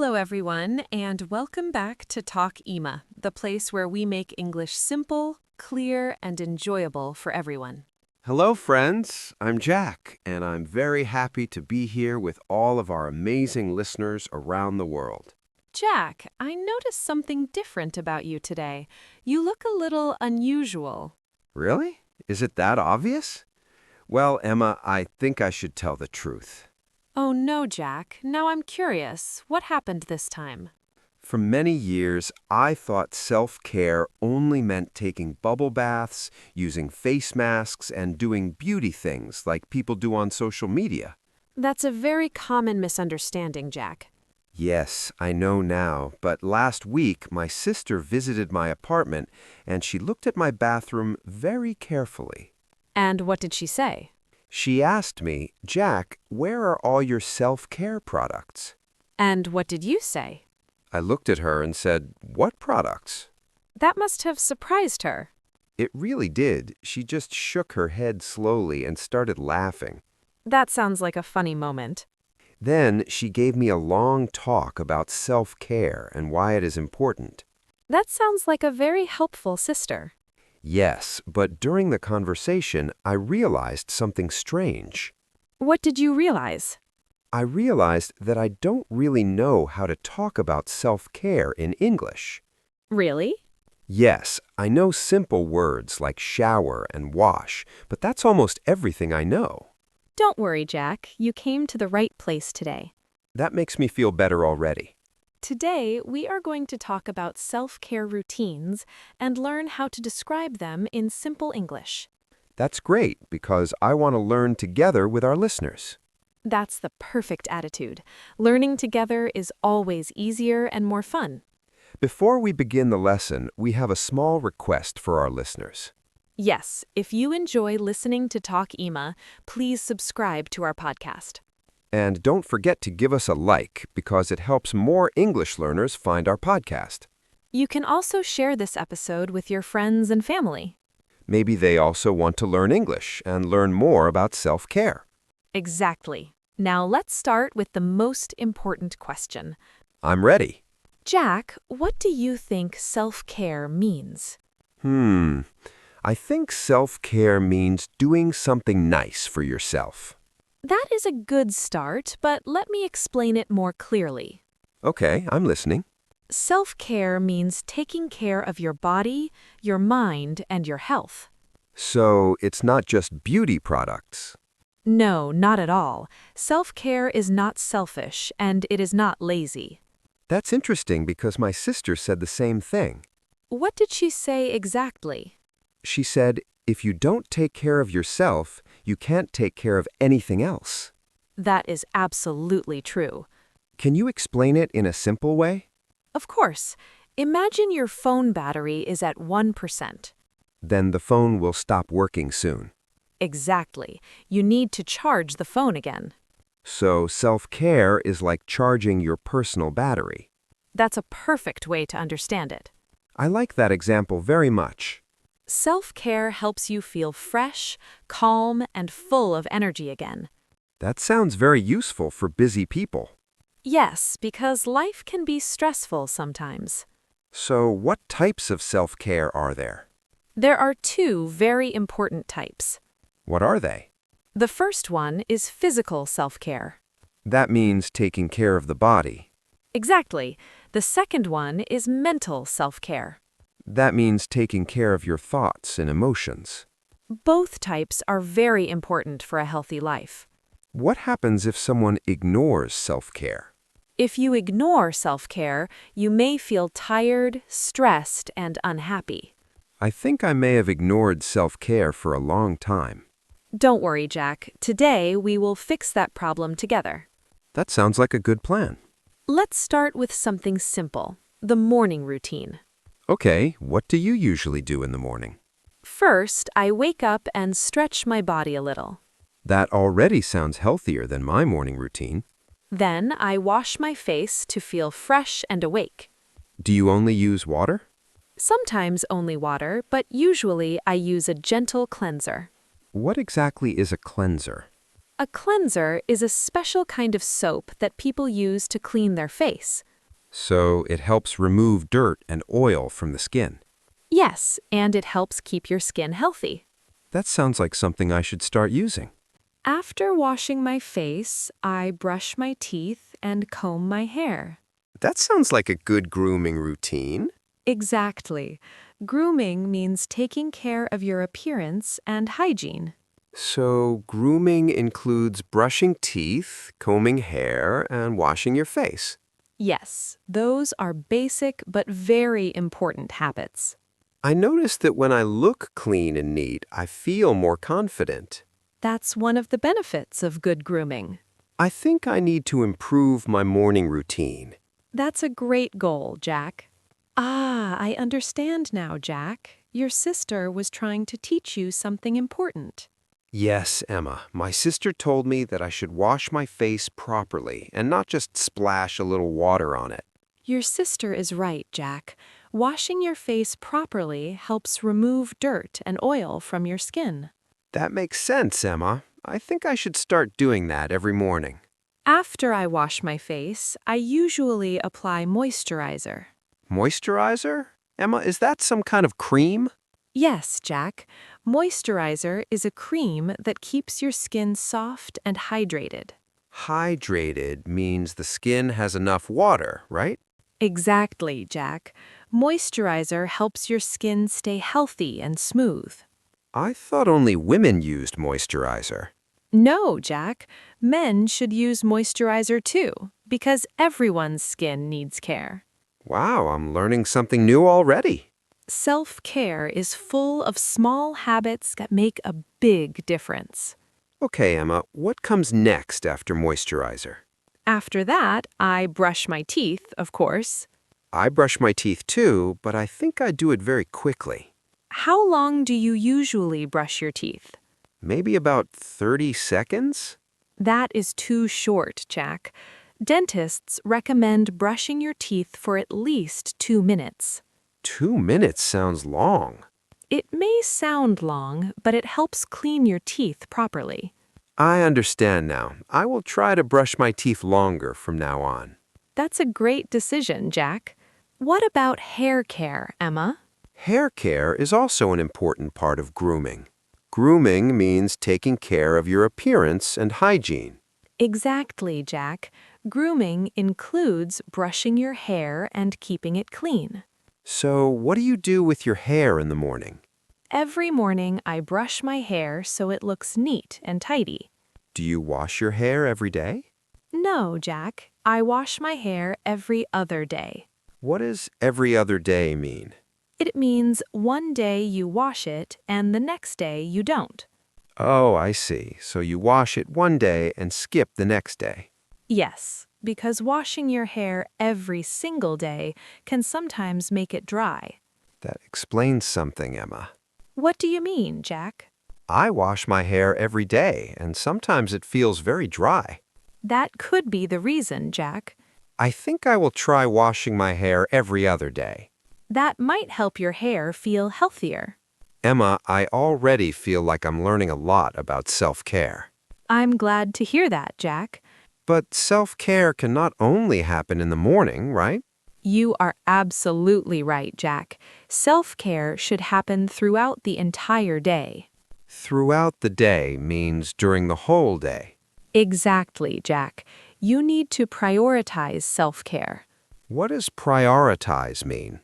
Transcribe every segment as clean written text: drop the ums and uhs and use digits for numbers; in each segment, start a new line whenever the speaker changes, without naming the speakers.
Hello, everyone, and welcome back to Talk Ima, the place where we make English simple, clear, and enjoyable for everyone.
Hello, friends. I'm Jack, and I'm very happy to be here with all of our amazing listeners around the world.
Jack, I noticed something different about you today. You look a little unusual.
Really? Is it that obvious? Well, Emma, I think I should tell the truth.
Oh no, Jack. Now I'm curious. What happened this time?
For many years, I thought self-care only meant taking bubble baths, using face masks, and doing beauty things like people do on social media.
That's a very common misunderstanding, Jack.
Yes, I know now, but last week my sister visited my apartment and she looked at my bathroom very carefully.
And what did she say?
She asked me, Jack, where are all your self-care products?
And what did you say?
I looked at her and said, what products?
That must have surprised her.
It really did. She just shook her head slowly and started laughing.
That sounds like a funny moment.
Then she gave me a long talk about self-care and why it is important.
That sounds like a very helpful sister.
Yes, but during the conversation, I realized something strange.
What did you realize?
I realized that I don't really know how to talk about self-care in English.
Really?
Yes, I know simple words like shower and wash, but that's almost everything I know.
Don't worry, Jack. You came to the right place today.
That makes me feel better already.
Today, we are going to talk about self-care routines and learn how to describe them in simple English.
That's great because I want to learn together with our listeners.
That's the perfect attitude. Learning together is always easier and more fun.
Before we begin the lesson, we have a small request for our listeners.
Yes, if you enjoy listening to Talk Ima, please subscribe to our podcast.
And don't forget to give us a like because it helps more English learners find our podcast.
You can also share this episode with your friends and family.
Maybe they also want to learn English and learn more about self-care.
Exactly. Now let's start with the most important question.
I'm ready.
Jack, what do you think self-care means?
I think self-care means doing something nice for yourself.
That is a good start, but let me explain it more clearly.
Okay, I'm listening.
Self-care means taking care of your body, your mind, and your health.
So it's not just beauty products.
No, not at all. Self-care is not selfish, and it is not lazy.
That's interesting because my sister said the same thing.
What did she say exactly?
She said, if you don't take care of yourself, you can't take care of anything else.
That is absolutely true.
Can you explain it in a simple way?
Of course. Imagine your phone battery is at 1%.
Then the phone will stop working soon.
Exactly. You need to charge the phone again.
So self-care is like charging your personal battery.
That's a perfect way to understand it.
I like that example very much.
Self-care helps you feel fresh, calm, and full of energy again.
That sounds very useful for busy people.
Yes, because life can be stressful sometimes.
So what types of self-care are there?
There are two very important types.
What are they?
The first one is physical self-care.
That means taking care of the body.
Exactly. The second one is mental self-care.
That means taking care of your thoughts and emotions.
Both types are very important for a healthy life.
What happens if someone ignores self-care?
If you ignore self-care, you may feel tired, stressed, and unhappy.
I think I may have ignored self-care for a long time.
Don't worry, Jack. Today, we will fix that problem together.
That sounds like a good plan.
Let's start with something simple, the morning routine.
Okay, what do you usually do in the morning?
First, I wake up and stretch my body a little.
That already sounds healthier than my morning routine.
Then, I wash my face to feel fresh and awake.
Do you only use water?
Sometimes only water, but usually I use a gentle cleanser.
What exactly is a cleanser?
A cleanser is a special kind of soap that people use to clean their face.
So it helps remove dirt and oil from the skin.
Yes, and it helps keep your skin healthy.
That sounds like something I should start using.
After washing my face, I brush my teeth and comb my hair.
That sounds like a good grooming routine.
Exactly. Grooming means taking care of your appearance and hygiene.
So grooming includes brushing teeth, combing hair, and washing your face.
Yes, those are basic but very important habits.
I notice that when I look clean and neat, I feel more confident.
That's one of the benefits of good grooming.
I think I need to improve my morning routine.
That's a great goal, Jack. Ah, I understand now, Jack. Your sister was trying to teach you something important.
Yes, Emma, my sister told me that I should wash my face properly and not just splash a little water on it.
Your sister is right, Jack. Washing your face properly helps remove dirt and oil from your skin.
That makes sense, Emma. I think I should start doing that every morning.
After I wash my face, I usually apply moisturizer.
Moisturizer? Emma, is that some kind of cream?
Yes, Jack. Moisturizer is a cream that keeps your skin soft and hydrated.
Hydrated means the skin has enough water, right?
Exactly, Jack. Moisturizer helps your skin stay healthy and smooth.
I thought only women used moisturizer.
No, Jack. Men should use moisturizer too, because everyone's skin needs care.
Wow, I'm learning something new already.
Self-care is full of small habits that make a big difference.
Okay, Emma, what comes next after moisturizer?
After that, I brush my teeth, of course.
I brush my teeth too, but I think I do it very quickly.
How long do you usually brush your teeth?
Maybe about 30 seconds?
That is too short, Jack. Dentists recommend brushing your teeth for at least 2 minutes.
2 minutes sounds long.
It may sound long, but it helps clean your teeth properly.
I understand now. I will try to brush my teeth longer from now on.
That's a great decision, Jack. What about hair care, Emma?
Hair care is also an important part of grooming. Grooming means taking care of your appearance and hygiene.
Exactly, Jack. Grooming includes brushing your hair and keeping it clean.
So, what do you do with your hair in the morning?
Every morning, I brush my hair so it looks neat and tidy.
Do you wash your hair every day?
No, Jack. I wash my hair every other day.
What does every other day mean?
It means one day you wash it and the next day you don't.
Oh, I see. So you wash it one day and skip the next day.
Yes, because washing your hair every single day can sometimes make it dry.
That explains something, Emma.
What do you mean, Jack?
I wash my hair every day, and sometimes it feels very dry.
That could be the reason, Jack.
I think I will try washing my hair every other day.
That might help your hair feel healthier.
Emma, I already feel like I'm learning a lot about self-care.
I'm glad to hear that, Jack.
But self-care can not only happen in the morning, right?
You are absolutely right, Jack. Self-care should happen throughout the entire day.
Throughout the day means during the whole day.
Exactly, Jack. You need to prioritize self-care.
What does prioritize mean?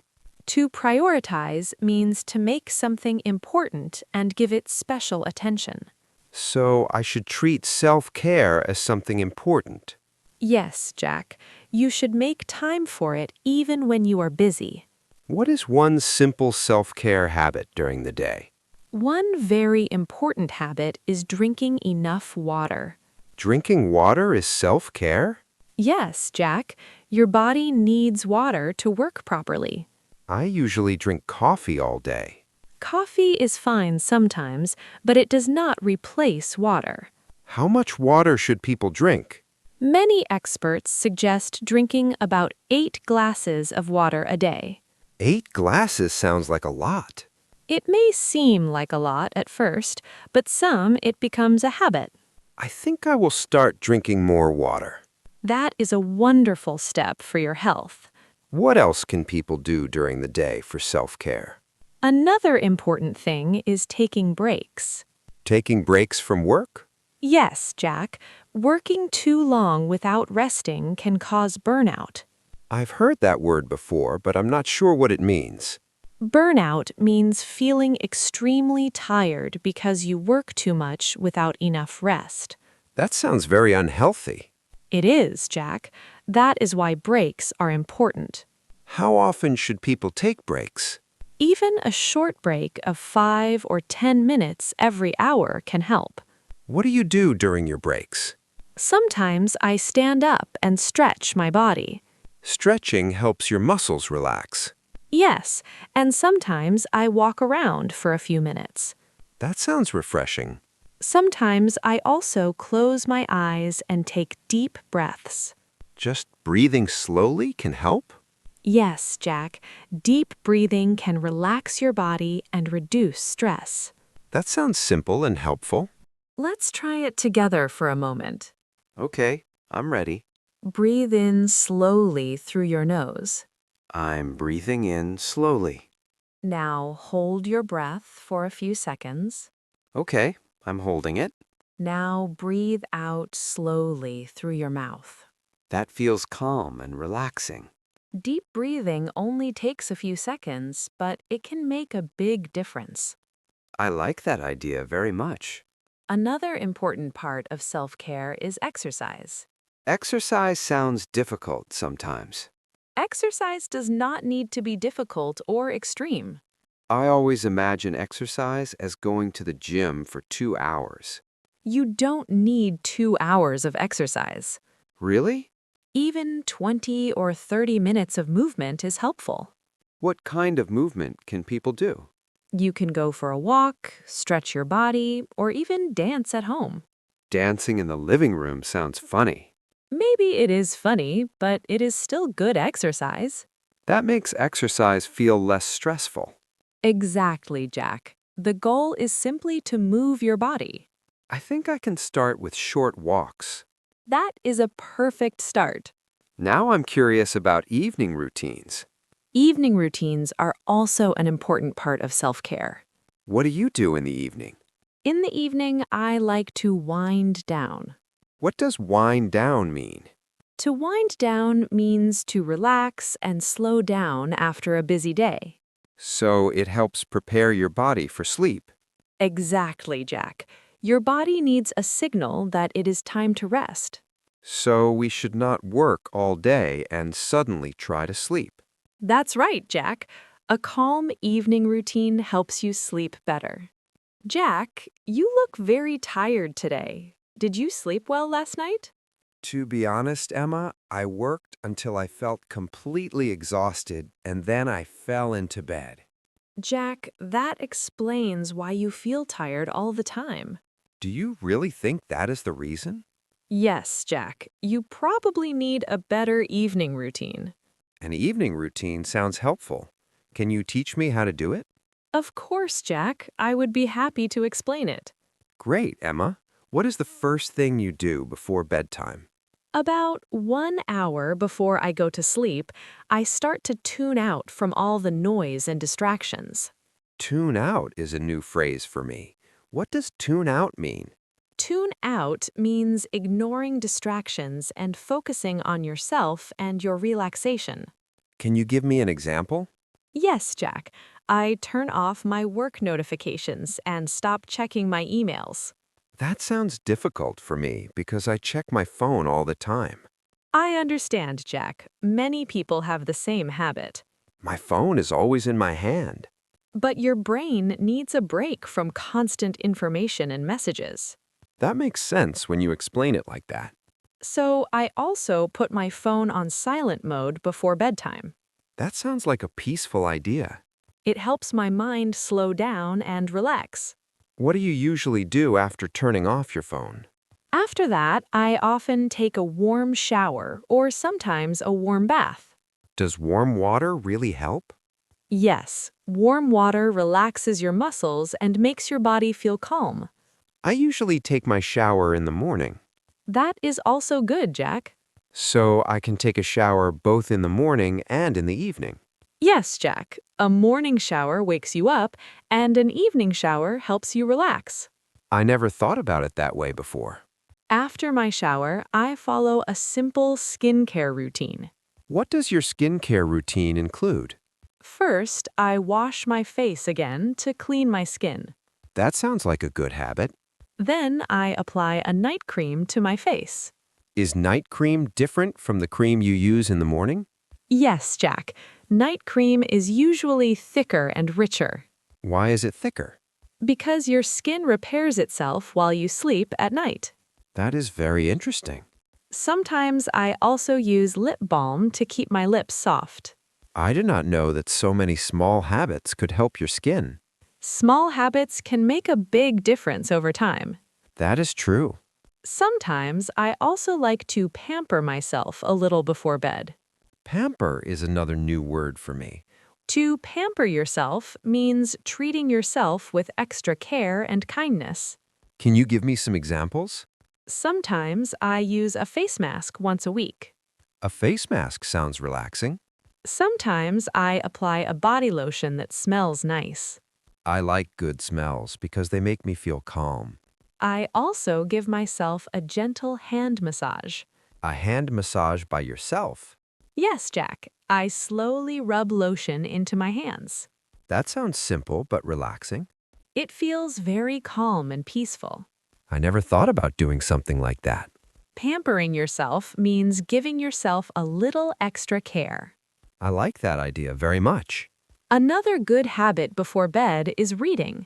To prioritize means to make something important and give it special attention.
So I should treat self-care as something important.
Yes, Jack. You should make time for it even when you are busy.
What is one simple self-care habit during the day?
One very important habit is drinking enough water.
Drinking water is self-care?
Yes, Jack. Your body needs water to work properly.
I usually drink coffee all day.
Coffee is fine sometimes, but it does not replace water.
How much water should people drink?
Many experts suggest drinking about 8 glasses of water a day.
8 glasses sounds like a lot.
It may seem like a lot at first, but it becomes a habit.
I think I will start drinking more water.
That is a wonderful step for your health.
What else can people do during the day for self-care?
Another important thing is taking breaks.
Taking breaks from work?
Yes, Jack, working too long without resting can cause burnout.
I've heard that word before, but I'm not sure what it means.
Burnout means feeling extremely tired because you work too much without enough rest.
That sounds very unhealthy.
It is, Jack. That is why breaks are important.
How often should people take breaks?
Even a short break of 5 or 10 minutes every hour can help.
What do you do during your breaks?
Sometimes I stand up and stretch my body.
Stretching helps your muscles relax.
Yes, and sometimes I walk around for a few minutes.
That sounds refreshing.
Sometimes I also close my eyes and take deep breaths.
Just breathing slowly can help?
Yes, Jack, deep breathing can relax your body and reduce stress.
That sounds simple and helpful.
Let's try it together for a moment.
Okay, I'm ready.
Breathe in slowly through your nose.
I'm breathing in slowly.
Now hold your breath for a few seconds.
Okay, I'm holding it.
Now breathe out slowly through your mouth.
That feels calm and relaxing.
Deep breathing only takes a few seconds, but it can make a big difference.
I like that idea very much.
Another important part of self-care is exercise.
Exercise sounds difficult sometimes.
Exercise does not need to be difficult or extreme.
I always imagine exercise as going to the gym for 2 hours.
You don't need 2 hours of exercise.
Really?
Even 20 or 30 minutes of movement is helpful.
What kind of movement can people do?
You can go for a walk, stretch your body, or even dance at home.
Dancing in the living room sounds funny.
Maybe it is funny, but it is still good exercise.
That makes exercise feel less stressful.
Exactly, Jack. The goal is simply to move your body.
I think I can start with short walks.
That is a perfect start.
Now I'm curious about evening routines.
Evening routines are also an important part of self-care.
What do you do in the evening?
In the evening, I like to wind down.
What does wind down mean?
To wind down means to relax and slow down after a busy day.
So it helps prepare your body for sleep.
Exactly, Jack. Your body needs a signal that it is time to rest.
So we should not work all day and suddenly try to sleep.
That's right, Jack. A calm evening routine helps you sleep better. Jack, you look very tired today. Did you sleep well last night?
To be honest, Emma, I worked until I felt completely exhausted and then I fell into bed.
Jack, that explains why you feel tired all the time.
Do you really think that is the reason?
Yes, Jack, you probably need a better evening routine.
An evening routine sounds helpful. Can you teach me how to do it?
Of course, Jack, I would be happy to explain it.
Great, Emma. What is the first thing you do before bedtime?
About 1 hour before I go to sleep, I start to tune out from all the noise and distractions.
Tune out is a new phrase for me. What does tune out mean?
Tune out means ignoring distractions and focusing on yourself and your relaxation.
Can you give me an example?
Yes, Jack. I turn off my work notifications and stop checking my emails.
That sounds difficult for me because I check my phone all the time.
I understand, Jack. Many people have the same habit.
My phone is always in my hand.
But your brain needs a break from constant information and messages.
That makes sense when you explain it like that.
So I also put my phone on silent mode before bedtime.
That sounds like a peaceful idea.
It helps my mind slow down and relax.
What do you usually do after turning off your phone?
After that, I often take a warm shower or sometimes a warm bath.
Does warm water really help?
Yes, warm water relaxes your muscles and makes your body feel calm.
I usually take my shower in the morning.
That is also good, Jack.
So I can take a shower both in the morning and in the evening.
Yes, Jack. A morning shower wakes you up, and an evening shower helps you relax.
I never thought about it that way before.
After my shower, I follow a simple skincare routine.
What does your skincare routine include?
First, I wash my face again to clean my skin.
That sounds like a good habit.
Then I apply a night cream to my face.
Is night cream different from the cream you use in the morning?
Yes, Jack. Night cream is usually thicker and richer
Why is it thicker?
because your skin repairs itself while you sleep at night.
That is very interesting.
Sometimes I also use lip balm to keep my lips soft.
I did not know that so many small habits could help your skin.
Small habits can make a big difference over time.
That is true.
Sometimes I also like to pamper myself a little before bed.
Pamper is another new word for me.
To pamper yourself means treating yourself with extra care and kindness.
Can you give me some examples?
Sometimes I use a face mask once a week.
A face mask sounds relaxing.
Sometimes I apply a body lotion that smells nice.
I like good smells because they make me feel calm.
I also give myself a gentle hand massage.
A hand massage by yourself?
Yes, Jack, I slowly rub lotion into my hands.
That sounds simple but relaxing.
It feels very calm and peaceful.
I never thought about doing something like that.
Pampering yourself means giving yourself a little extra care.
I like that idea very much.
Another good habit before bed is reading.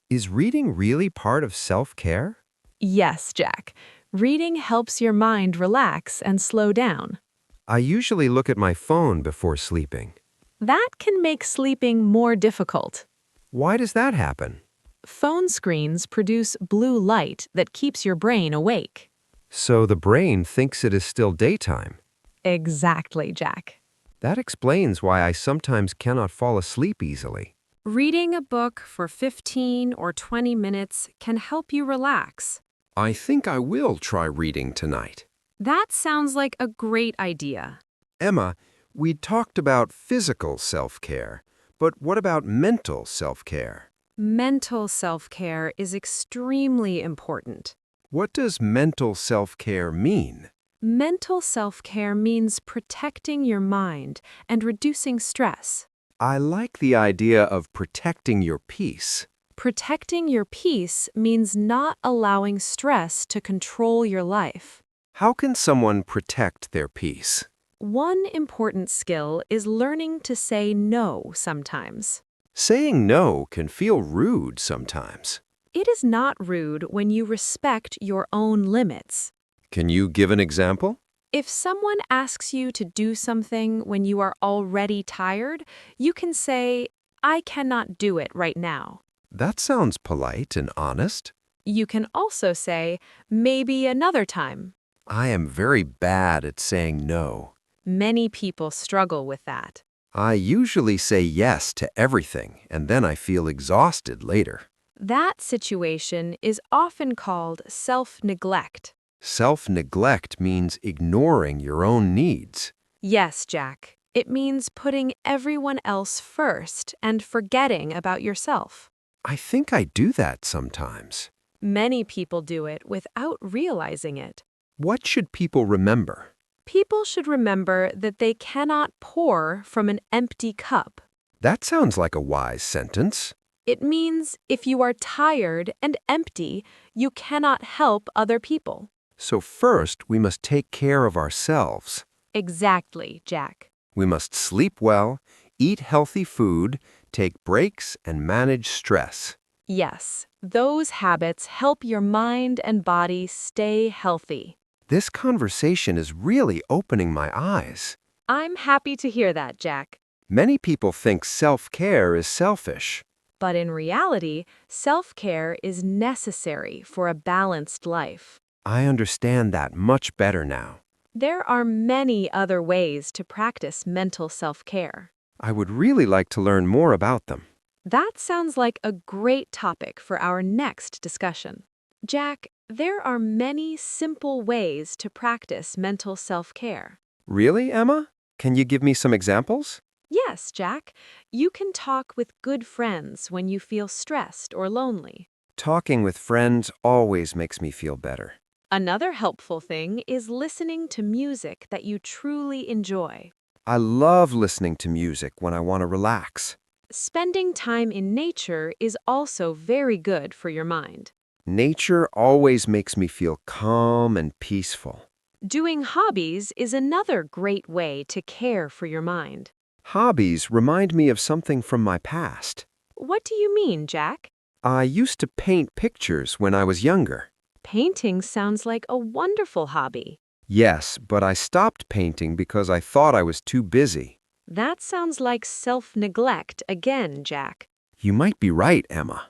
Is reading really part of self-care?
Yes, Jack. Reading helps your mind relax and slow down.
I usually look at my phone before sleeping.
That can make sleeping more difficult.
Why does that happen?
Phone screens produce blue light that keeps your brain awake.
So the brain thinks it is still daytime.
Exactly, Jack.
That explains why I sometimes cannot fall asleep easily.
Reading a book for 15 or 20 minutes can help you relax.
I think I will try reading tonight.
That sounds like a great idea.
Emma, we talked about physical self-care, but what about mental self-care?
Mental self-care is extremely important.
What does mental self-care mean?
Mental self-care means protecting your mind and reducing stress.
I like the idea of protecting your peace.
Protecting your peace means not allowing stress to control your life.
How can someone protect their peace?
One important skill is learning to say no sometimes.
Saying no can feel rude sometimes.
It is not rude when you respect your own limits.
Can you give an example?
If someone asks you to do something when you are already tired, you can say, "I cannot do it right now."
That sounds polite and honest.
You can also say, "Maybe another time."
I am very bad at saying no.
Many people struggle with that.
I usually say yes to everything, and then I feel exhausted later.
That situation is often called self-neglect.
Self-neglect means ignoring your own needs.
Yes, Jack. It means putting everyone else first and forgetting about yourself.
I think I do that sometimes.
Many people do it without realizing it.
What should people remember?
People should remember that they cannot pour from an empty cup.
That sounds like a wise sentence.
It means if you are tired and empty, you cannot help other people.
So first, we must take care of ourselves.
Exactly, Jack.
We must sleep well, eat healthy food, take breaks, and manage stress.
Yes, those habits help your mind and body stay healthy.
This conversation is really opening my eyes.
I'm happy to hear that, Jack.
Many people think self-care is selfish.
But in reality, self-care is necessary for a balanced life.
I understand that much better now.
There are many other ways to practice mental self-care.
I would really like to learn more about them.
That sounds like a great topic for our next discussion. Jack, There are many simple ways to practice mental self-care.
Really, Emma? Can you give me some examples?
Yes, Jack, you can talk with good friends when you feel stressed or lonely.
Talking with friends always makes me feel better.
Another helpful thing is listening to music that you truly enjoy.
I love listening to music when I want to relax.
Spending time in nature is also very good for your mind.
Nature always makes me feel calm and peaceful.
Doing hobbies is another great way to care for your mind.
Hobbies remind me of something from my past.
What do you mean, Jack?
I used to paint pictures when I was younger.
Painting sounds like a wonderful hobby.
Yes, but I stopped painting because I thought I was too busy.
That sounds like self-neglect again, Jack.
You might be right, Emma.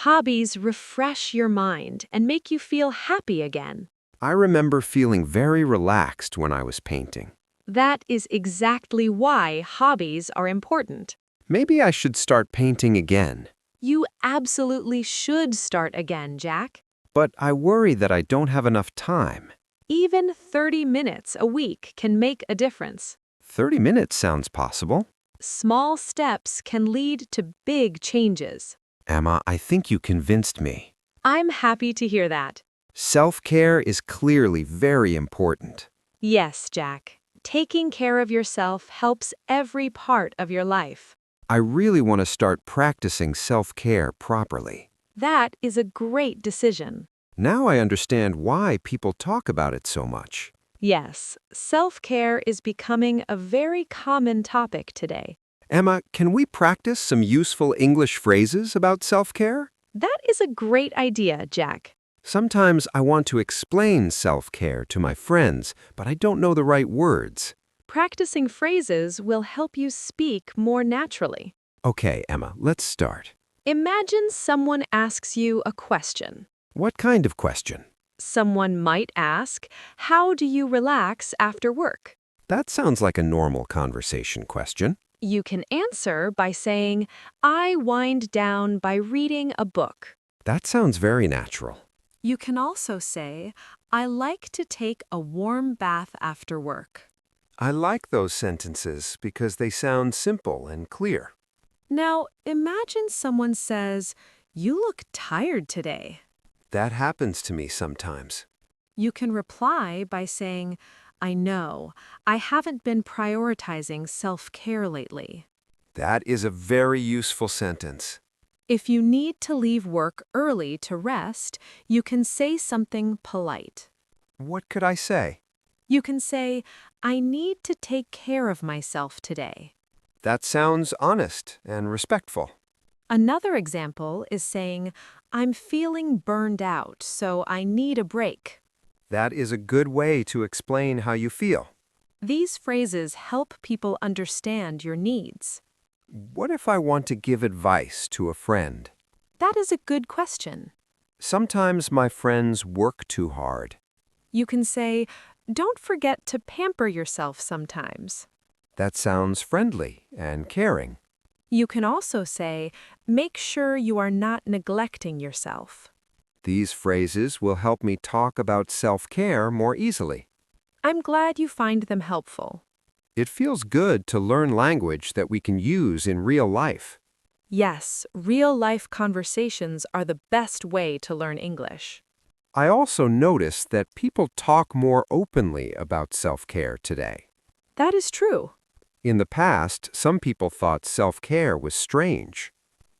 Hobbies refresh your mind and make you feel happy again.
I remember feeling very relaxed when I was painting.
That is exactly why hobbies are important.
Maybe I should start painting again.
You absolutely should start again, Jack.
But I worry that I don't have enough time.
Even 30 minutes a week can make a difference.
30 minutes sounds possible.
Small steps can lead to big changes.
Emma, I think you convinced me.
I'm happy to hear that.
Self-care is clearly very important.
Yes, Jack. Taking care of yourself helps every part of your life.
I really want to start practicing self-care properly.
That is a great decision.
Now I understand why people talk about it so much.
Yes, self-care is becoming a very common topic today.
Emma, can we practice some useful English phrases about self-care?
That is a great idea, Jack.
Sometimes I want to explain self-care to my friends, but I don't know the right words.
Practicing phrases will help you speak more naturally.
Okay, Emma, let's start.
Imagine someone asks you a question.
What kind of question?
Someone might ask, "How do you relax after work?"
That sounds like a normal conversation question.
You can answer by saying, "I wind down by reading a book."
That sounds very natural.
You can also say, "I like to take a warm bath after work."
I like those sentences because they sound simple and clear.
Now, imagine someone says, "You look tired today."
That happens to me sometimes.
You can reply by saying, "I know, I haven't been prioritizing self-care lately."
That is a very useful sentence.
If you need to leave work early to rest, you can say something polite.
What could I say?
You can say, "I need to take care of myself today."
That sounds honest and respectful.
Another example is saying, "I'm feeling burned out, so I need a break."
That is a good way to explain how you feel.
These phrases help people understand your needs.
What if I want to give advice to a friend?
That is a good question.
Sometimes my friends work too hard.
You can say, "Don't forget to pamper yourself sometimes."
That sounds friendly and caring.
You can also say, "Make sure you are not neglecting yourself."
These phrases will help me talk about self-care more easily.
I'm glad you find them helpful.
It feels good to learn language that we can use in real life.
Yes, real-life conversations are the best way to learn English.
I also notice that people talk more openly about self-care today.
That is true.
In the past, some people thought self-care was strange.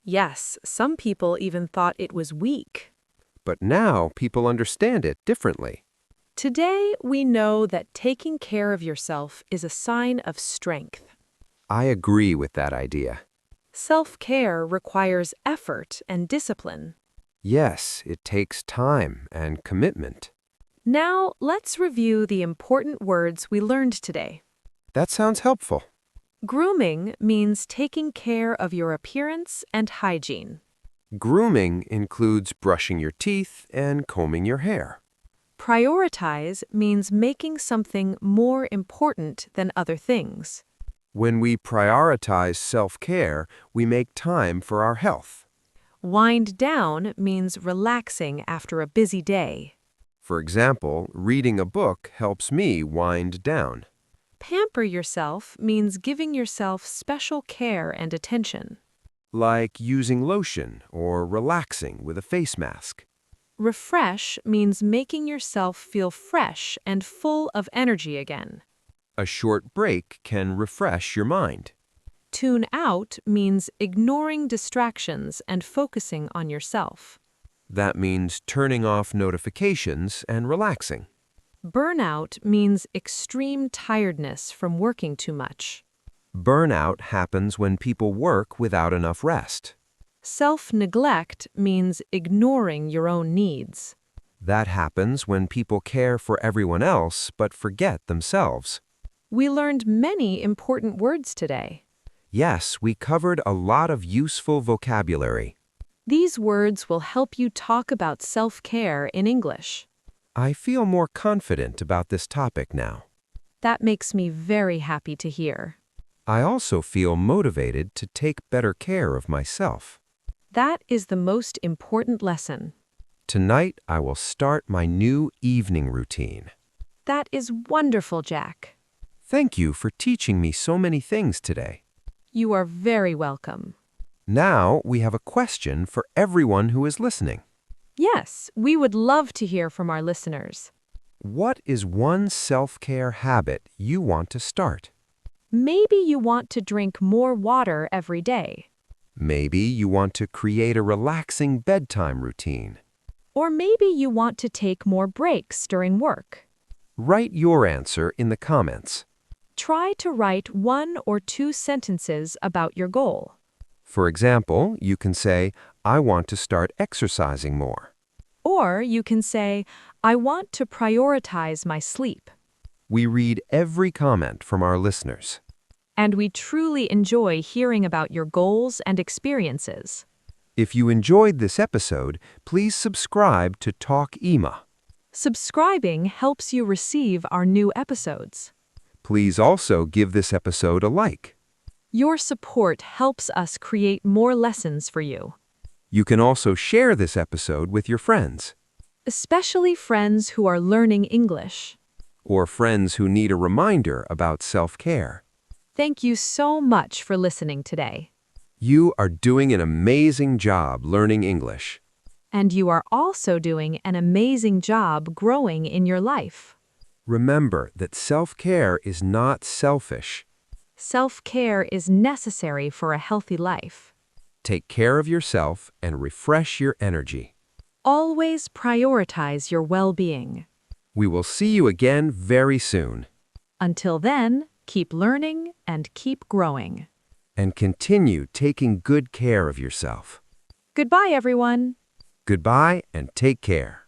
Yes, some people even thought it was weak.
But now people understand it differently.
Today, we know that taking care of yourself is a sign of strength.
I agree with that idea.
Self-care requires effort and discipline.
Yes, it takes time and commitment.
Now, let's review the important words we learned today.
That sounds helpful.
Grooming means taking care of your appearance and hygiene.
Grooming includes brushing your teeth and combing your hair.
Prioritize means making something more important than other things.
When we prioritize self-care, we make time for our health.
Wind down means relaxing after a busy day.
For example, reading a book helps me wind down.
Pamper yourself means giving yourself special care and attention.
Like using lotion or relaxing with a face mask.
Refresh means making yourself feel fresh and full of energy again.
A short break can refresh your mind.
Tune out means ignoring distractions and focusing on yourself.
That means turning off notifications and relaxing.
Burnout means extreme tiredness from working too much.
Burnout happens when people work without enough rest.
Self-neglect means ignoring your own needs.
That happens when people care for everyone else but forget themselves.
We learned many important words today.
Yes, we covered a lot of useful vocabulary.
These words will help you talk about self-care in English.
I feel more confident about this topic now.
That makes me very happy to hear.
I also feel motivated to take better care of myself.
That is the most important lesson.
Tonight, I will start my new evening routine.
That is wonderful, Jack.
Thank you for teaching me so many things today.
You are very welcome.
Now, we have a question for everyone who is listening.
Yes, we would love to hear from our listeners.
What is one self-care habit you want to start?
Maybe you want to drink more water every day.
Maybe you want to create a relaxing bedtime routine.
Or maybe you want to take more breaks during work.
Write your answer in the comments.
Try to write 1 or 2 sentences about your goal.
For example, you can say, I want to start exercising more.
Or you can say, I want to prioritize my sleep.
We read every comment from our listeners.
And we truly enjoy hearing about your goals and experiences.
If you enjoyed this episode, please subscribe to Talk EMA.
Subscribing helps you receive our new episodes.
Please also give this episode a like.
Your support helps us create more lessons for you.
You can also share this episode with your friends.
Especially friends who are learning English.
Or friends who need a reminder about self-care.
Thank you so much for listening today.
You are doing an amazing job learning English.
And you are also doing an amazing job growing in your life.
Remember that self-care is not selfish.
Self-care is necessary for a healthy life.
Take care of yourself and refresh your energy.
Always prioritize your well-being.
We will see you again very soon.
Until then, keep learning and keep growing.
And continue taking good care of yourself.
Goodbye, everyone.
Goodbye and take care.